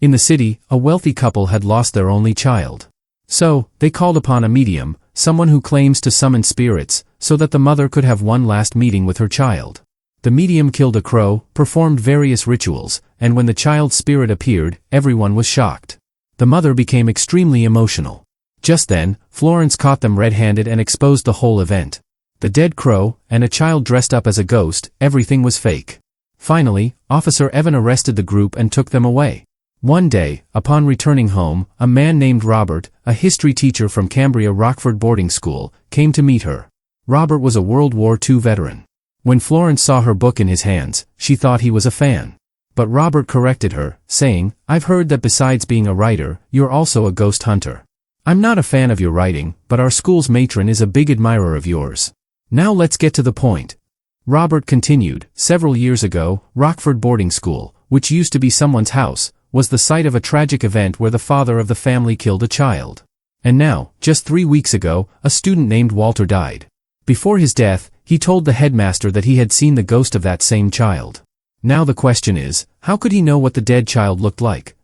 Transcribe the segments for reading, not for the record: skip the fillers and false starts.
In the city, a wealthy couple had lost their only child. So, they called upon a medium, someone who claims to summon spirits, so that the mother could have one last meeting with her child. The medium killed a crow, performed various rituals, and when the child's spirit appeared, everyone was shocked. The mother became extremely emotional. Just then, Florence caught them red-handed and exposed the whole event. The dead crow, and a child dressed up as a ghost, everything was fake. Finally, Officer Evan arrested the group and took them away. One day, upon returning home, a man named Robert, a history teacher from Cambria Rockford boarding school, came to meet her. Robert was a World War II veteran. When Florence saw her book in his hands, she thought he was a fan. But Robert corrected her, saying, "I've heard that besides being a writer, you're also a ghost hunter. I'm not a fan of your writing, but our school's matron is a big admirer of yours. Now let's get to the point." Robert continued, "Several years ago, Rockford boarding school, which used to be someone's house, was the site of a tragic event where the father of the family killed a child. And now, just 3 weeks ago, a student named Walter died. Before his death, he told the headmaster that he had seen the ghost of that same child. Now the question is, how could he know what the dead child looked like?"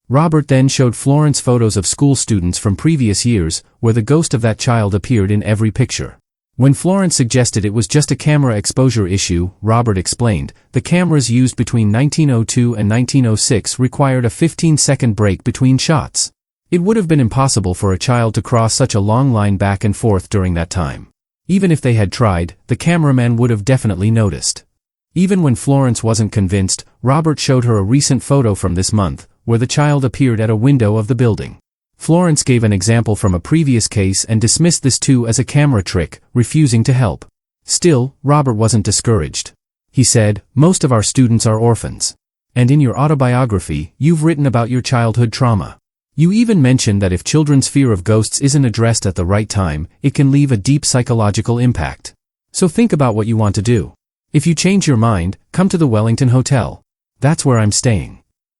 Robert then showed Florence photos of school students from previous years, where the ghost of that child appeared in every picture. When Florence suggested it was just a camera exposure issue, Robert explained, the cameras used between 1902 and 1906 required a 15-second break between shots. It would have been impossible for a child to cross such a long line back and forth during that time. Even if they had tried, the cameraman would have definitely noticed. Even when Florence wasn't convinced, Robert showed her a recent photo from this month, where the child appeared at a window of the building. Florence gave an example from a previous case and dismissed this too as a camera trick, refusing to help. Still, Robert wasn't discouraged. He said, "Most of our students are orphans. And in your autobiography, you've written about your childhood trauma. You even mentioned that if children's fear of ghosts isn't addressed at the right time, it can leave a deep psychological impact. So think about what you want to do. If you change your mind, come to the Wellington Hotel. That's where I'm staying."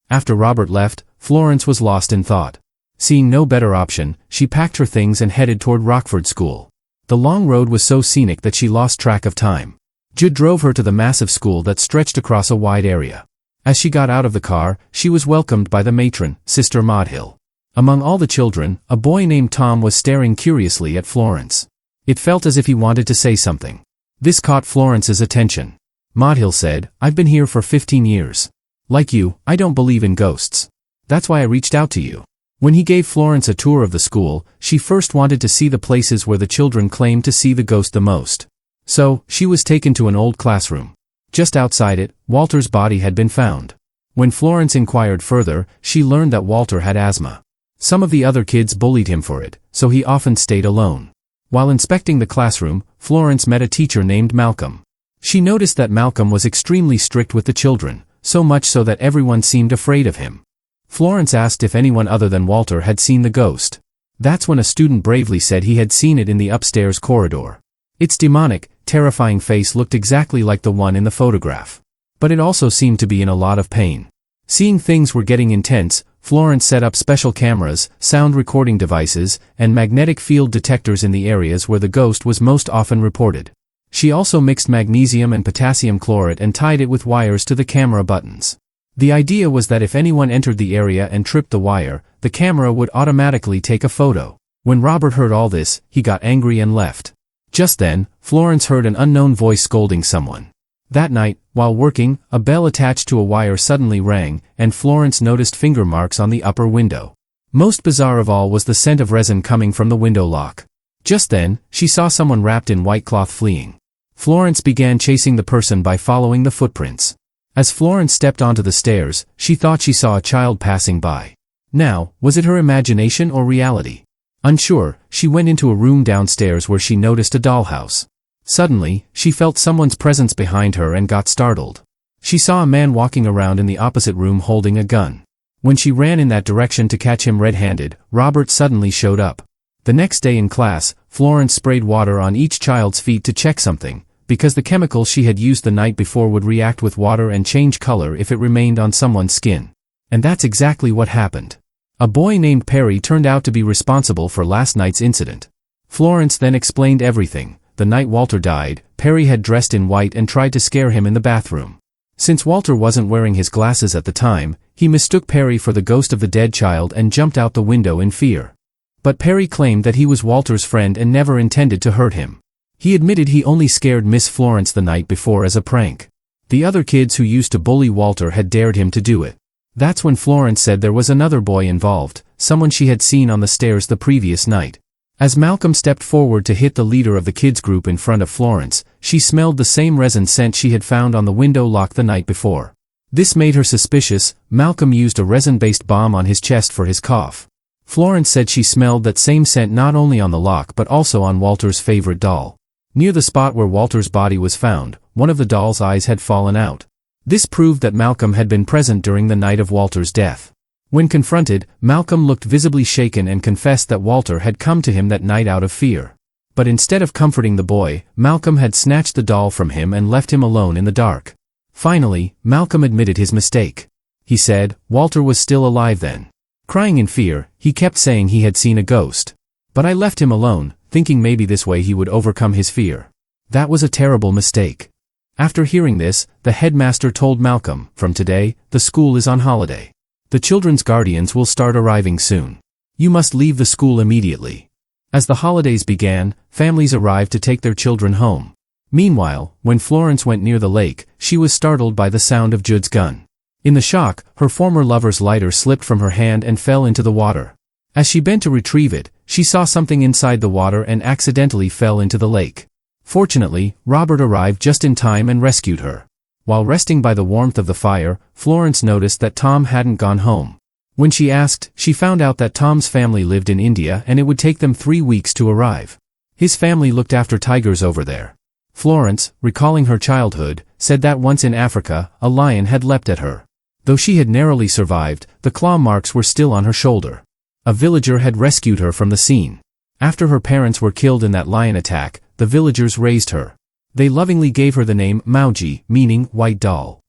After Robert left, Florence was lost in thought. Seeing no better option, she packed her things and headed toward Rockford School. The long road was so scenic that she lost track of time. Jude drove her to the massive school that stretched across a wide area. As she got out of the car, she was welcomed by the matron, Sister Maudhill. Among all the children, a boy named Tom was staring curiously at Florence. It felt as if he wanted to say something. This caught Florence's attention. Maudhill said, "I've been here for 15 years. Like you, I don't believe in ghosts. That's why I reached out to you." When he gave Florence a tour of the school, she first wanted to see the places where the children claimed to see the ghost the most. So, she was taken to an old classroom. Just outside it, Walter's body had been found. When Florence inquired further, she learned that Walter had asthma. Some of the other kids bullied him for it, so he often stayed alone. While inspecting the classroom, Florence met a teacher named Malcolm. She noticed that Malcolm was extremely strict with the children, so much so that everyone seemed afraid of him. Florence asked if anyone other than Walter had seen the ghost. That's when a student bravely said he had seen it in the upstairs corridor. Its demonic, terrifying face looked exactly like the one in the photograph. But it also seemed to be in a lot of pain. Seeing things were getting intense, Florence set up special cameras, sound recording devices, and magnetic field detectors in the areas where the ghost was most often reported. She also mixed magnesium and potassium chlorate and tied it with wires to the camera buttons. The idea was that if anyone entered the area and tripped the wire, the camera would automatically take a photo. When Robert heard all this, he got angry and left. Just then, Florence heard an unknown voice scolding someone. That night, while working, a bell attached to a wire suddenly rang, and Florence noticed finger marks on the upper window. Most bizarre of all was the scent of resin coming from the window lock. Just then, she saw someone wrapped in white cloth fleeing. Florence began chasing the person by following the footprints. As Florence stepped onto the stairs, she thought she saw a child passing by. Now, was it her imagination or reality? Unsure, she went into a room downstairs where she noticed a dollhouse. Suddenly, she felt someone's presence behind her and got startled. She saw a man walking around in the opposite room holding a gun. When she ran in that direction to catch him red-handed, Robert suddenly showed up. The next day in class, Florence sprayed water on each child's feet to check something, because the chemical she had used the night before would react with water and change color if it remained on someone's skin. And that's exactly what happened. A boy named Perry turned out to be responsible for last night's incident. Florence then explained everything. The night Walter died, Perry had dressed in white and tried to scare him in the bathroom. Since Walter wasn't wearing his glasses at the time, He mistook Perry for the ghost of the dead child and jumped out the window in fear. But Perry claimed that he was Walter's friend and never intended to hurt him. He admitted he only scared Miss Florence the night before as a prank. The other kids who used to bully Walter had dared him to do it. That's when Florence said there was another boy involved, someone she had seen on the stairs the previous night. As Malcolm stepped forward to hit the leader of the kids group in front of Florence, she smelled the same resin scent she had found on the window lock the night before. This made her suspicious. Malcolm used a resin-based balm on his chest for his cough. Florence said she smelled that same scent not only on the lock but also on Walter's favorite doll. Near the spot where Walter's body was found, one of the doll's eyes had fallen out. This proved that Malcolm had been present during the night of Walter's death. When confronted, Malcolm looked visibly shaken and confessed that Walter had come to him that night out of fear. But instead of comforting the boy, Malcolm had snatched the doll from him and left him alone in the dark. Finally, Malcolm admitted his mistake. He said, Walter was still alive then. Crying in fear, he kept saying he had seen a ghost. But I left him alone, thinking maybe this way he would overcome his fear. That was a terrible mistake. After hearing this, the headmaster told Malcolm, from today, the school is on holiday. The children's guardians will start arriving soon. You must leave the school immediately. As the holidays began, families arrived to take their children home. Meanwhile, when Florence went near the lake, she was startled by the sound of Jude's gun. In the shock, her former lover's lighter slipped from her hand and fell into the water. As she bent to retrieve it, she saw something inside the water and accidentally fell into the lake. Fortunately, Robert arrived just in time and rescued her. While resting by the warmth of the fire, Florence noticed that Tom hadn't gone home. When she asked, she found out that Tom's family lived in India and it would take them 3 weeks to arrive. His family looked after tigers over there. Florence, recalling her childhood, said that once in Africa, a lion had leapt at her. Though she had narrowly survived, the claw marks were still on her shoulder. A villager had rescued her from the scene. After her parents were killed in that lion attack, the villagers raised her. They lovingly gave her the name Mauji, meaning white doll.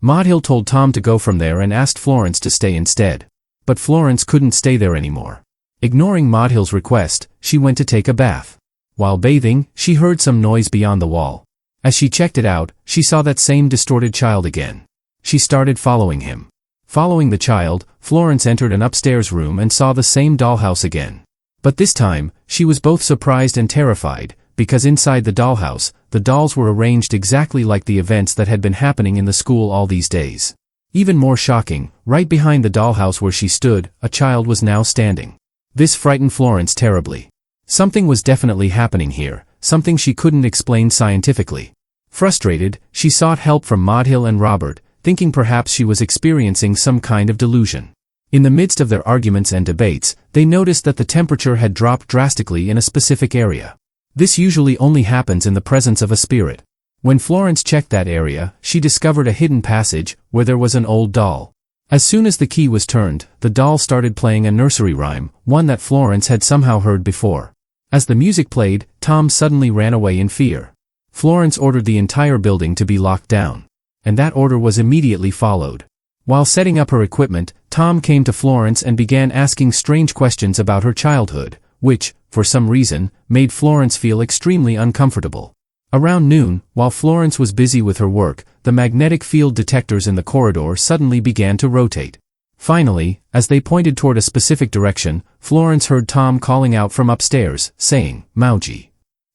Maudhill told Tom to go from there and asked Florence to stay instead. But Florence couldn't stay there anymore. Ignoring Maudhill's request, she went to take a bath. While bathing, she heard some noise beyond the wall. As she checked it out, she saw that same distorted child again. She started following him. Following the child, Florence entered an upstairs room and saw the same dollhouse again. But this time, she was both surprised and terrified, because inside the dollhouse, the dolls were arranged exactly like the events that had been happening in the school all these days. Even more shocking, right behind the dollhouse where she stood, a child was now standing. This frightened Florence terribly. Something was definitely happening here, something she couldn't explain scientifically. Frustrated, she sought help from Maudhill and Robert, thinking perhaps she was experiencing some kind of delusion. In the midst of their arguments and debates, they noticed that the temperature had dropped drastically in a specific area. This usually only happens in the presence of a spirit. When Florence checked that area, she discovered a hidden passage, where there was an old doll. As soon as the key was turned, the doll started playing a nursery rhyme, one that Florence had somehow heard before. As the music played, Tom suddenly ran away in fear. Florence ordered the entire building to be locked down. And that order was immediately followed. While setting up her equipment, Tom came to Florence and began asking strange questions about her childhood, which, for some reason, made Florence feel extremely uncomfortable. Around noon, while Florence was busy with her work, the magnetic field detectors in the corridor suddenly began to rotate. Finally, as they pointed toward a specific direction, Florence heard Tom calling out from upstairs, saying, Mauji.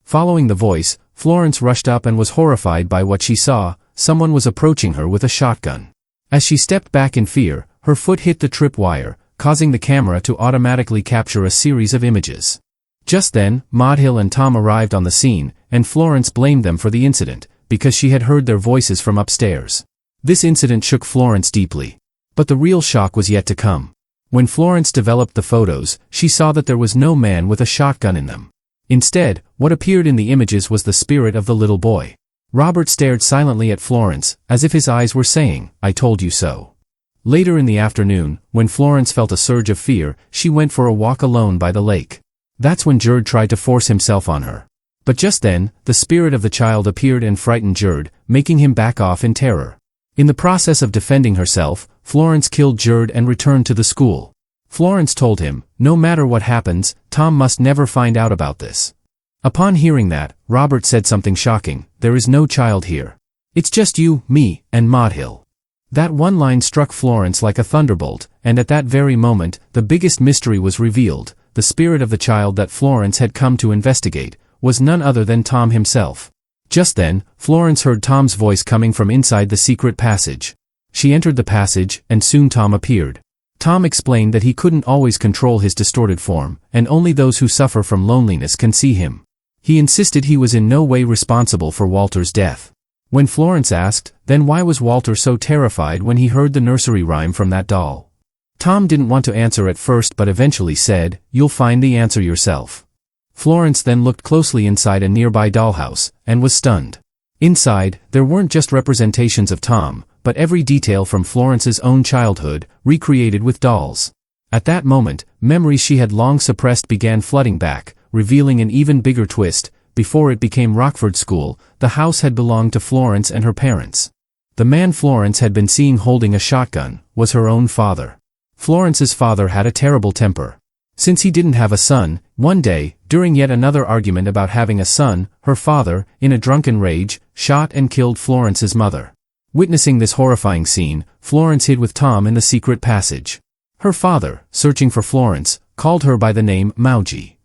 Following the voice, Florence rushed up and was horrified by what she saw. Someone was approaching her with a shotgun. As she stepped back in fear, her foot hit the tripwire, causing the camera to automatically capture a series of images. Just then, Maudhill and Tom arrived on the scene, and Florence blamed them for the incident, because she had heard their voices from upstairs. This incident shook Florence deeply. But the real shock was yet to come. When Florence developed the photos, she saw that there was no man with a shotgun in them. Instead, what appeared in the images was the spirit of the little boy. Robert stared silently at Florence, as if his eyes were saying, I told you so. Later in the afternoon, when Florence felt a surge of fear, she went for a walk alone by the lake. That's when Jude tried to force himself on her. But just then, the spirit of the child appeared and frightened Jude, making him back off in terror. In the process of defending herself, Florence killed Jude and returned to the school. Florence told him, no matter what happens, Tom must never find out about this. Upon hearing that, Robert said something shocking, there is no child here. It's just you, me, and Maudhill. That one line struck Florence like a thunderbolt, and at that very moment, the biggest mystery was revealed. The spirit of the child that Florence had come to investigate was none other than Tom himself. Just then, Florence heard Tom's voice coming from inside the secret passage. She entered the passage, and soon Tom appeared. Tom explained that he couldn't always control his distorted form, and only those who suffer from loneliness can see him. He insisted he was in no way responsible for Walter's death. When Florence asked, then why was Walter so terrified when he heard the nursery rhyme from that doll? Tom didn't want to answer at first but eventually said, "You'll find the answer yourself." Florence then looked closely inside a nearby dollhouse, and was stunned. Inside, there weren't just representations of Tom, but every detail from Florence's own childhood, recreated with dolls. At that moment, memories she had long suppressed began flooding back, revealing an even bigger twist. Before it became Rockford School, the house had belonged to Florence and her parents. The man Florence had been seeing holding a shotgun was her own father. Florence's father had a terrible temper. Since he didn't have a son, one day, during yet another argument about having a son, her father, in a drunken rage, shot and killed Florence's mother. Witnessing this horrifying scene, Florence hid with Tom in the secret passage. Her father, searching for Florence, called her by the name Mauji.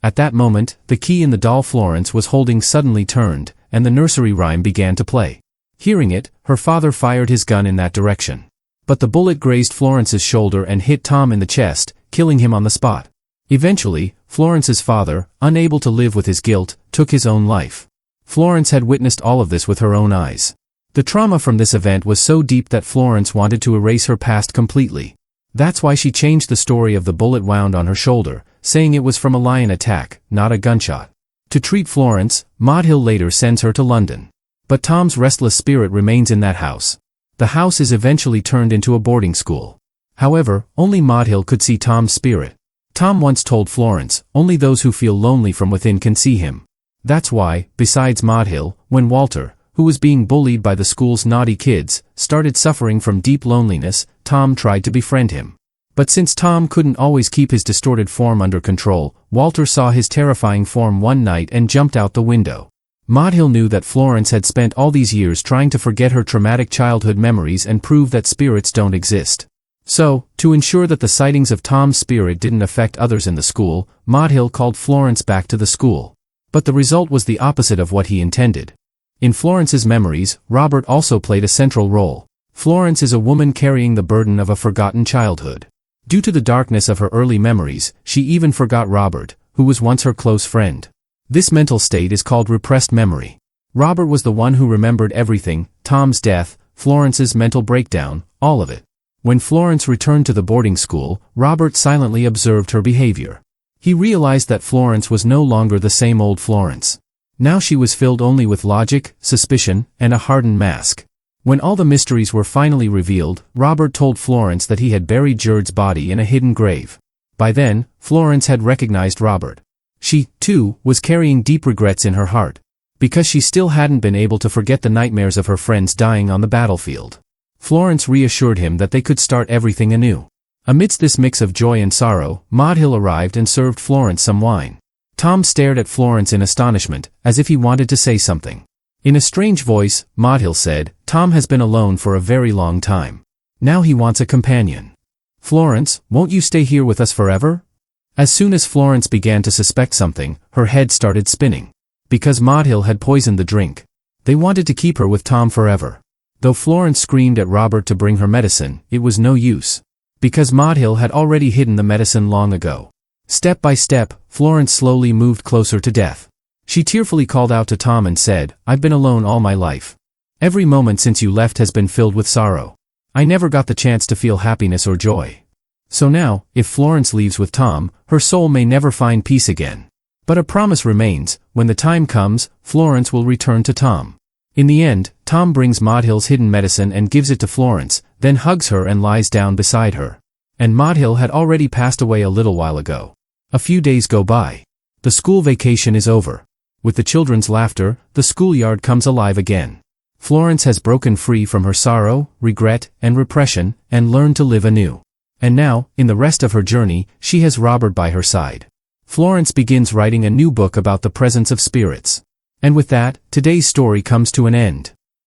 At that moment, the key in the doll Florence was holding suddenly turned, and the nursery rhyme began to play. Hearing it, her father fired his gun in that direction. But the bullet grazed Florence's shoulder and hit Tom in the chest, killing him on the spot. Eventually, Florence's father, unable to live with his guilt, took his own life. Florence had witnessed all of this with her own eyes. The trauma from this event was so deep that Florence wanted to erase her past completely. That's why she changed the story of the bullet wound on her shoulder, saying it was from a lion attack, not a gunshot. To treat Florence, Maudhill later sends her to London. But Tom's restless spirit remains in that house. The house is eventually turned into a boarding school. However, only Maudhill could see Tom's spirit. Tom once told Florence, only those who feel lonely from within can see him. That's why, besides Maudhill, when Walter, who was being bullied by the school's naughty kids, started suffering from deep loneliness, Tom tried to befriend him. But since Tom couldn't always keep his distorted form under control, Walter saw his terrifying form one night and jumped out the window. Maudhill knew that Florence had spent all these years trying to forget her traumatic childhood memories and prove that spirits don't exist. So, to ensure that the sightings of Tom's spirit didn't affect others in the school, Maudhill called Florence back to the school. But the result was the opposite of what he intended. In Florence's memories, Robert also played a central role. Florence is a woman carrying the burden of a forgotten childhood. Due to the darkness of her early memories, she even forgot Robert, who was once her close friend. This mental state is called repressed memory. Robert was the one who remembered everything: Tom's death, Florence's mental breakdown, all of it. When Florence returned to the boarding school, Robert silently observed her behavior. He realized that Florence was no longer the same old Florence. Now she was filled only with logic, suspicion, and a hardened mask. When all the mysteries were finally revealed, Robert told Florence that he had buried Jared's body in a hidden grave. By then, Florence had recognized Robert. She, too, was carrying deep regrets in her heart, because she still hadn't been able to forget the nightmares of her friends dying on the battlefield. Florence reassured him that they could start everything anew. Amidst this mix of joy and sorrow, Maudhill arrived and served Florence some wine. Tom stared at Florence in astonishment, as if he wanted to say something. In a strange voice, Maudhill said, "Tom has been alone for a very long time. Now he wants a companion. Florence, won't you stay here with us forever?" As soon as Florence began to suspect something, her head started spinning. Because Maudhill had poisoned the drink. They wanted to keep her with Tom forever. Though Florence screamed at Robert to bring her medicine, it was no use. Because Maudhill had already hidden the medicine long ago. Step by step, Florence slowly moved closer to death. She tearfully called out to Tom and said, "I've been alone all my life. Every moment since you left has been filled with sorrow. I never got the chance to feel happiness or joy. So now, if Florence leaves with Tom, her soul may never find peace again. But a promise remains: when the time comes, Florence will return to Tom." In the end, Tom brings Maudhill's hidden medicine and gives it to Florence, then hugs her and lies down beside her. And Maudhill had already passed away a little while ago. A few days go by. The school vacation is over. With the children's laughter, the schoolyard comes alive again. Florence has broken free from her sorrow, regret, and repression, and learned to live anew. And now, in the rest of her journey, she has Robert by her side. Florence begins writing a new book about the presence of spirits. And with that, today's story comes to an end.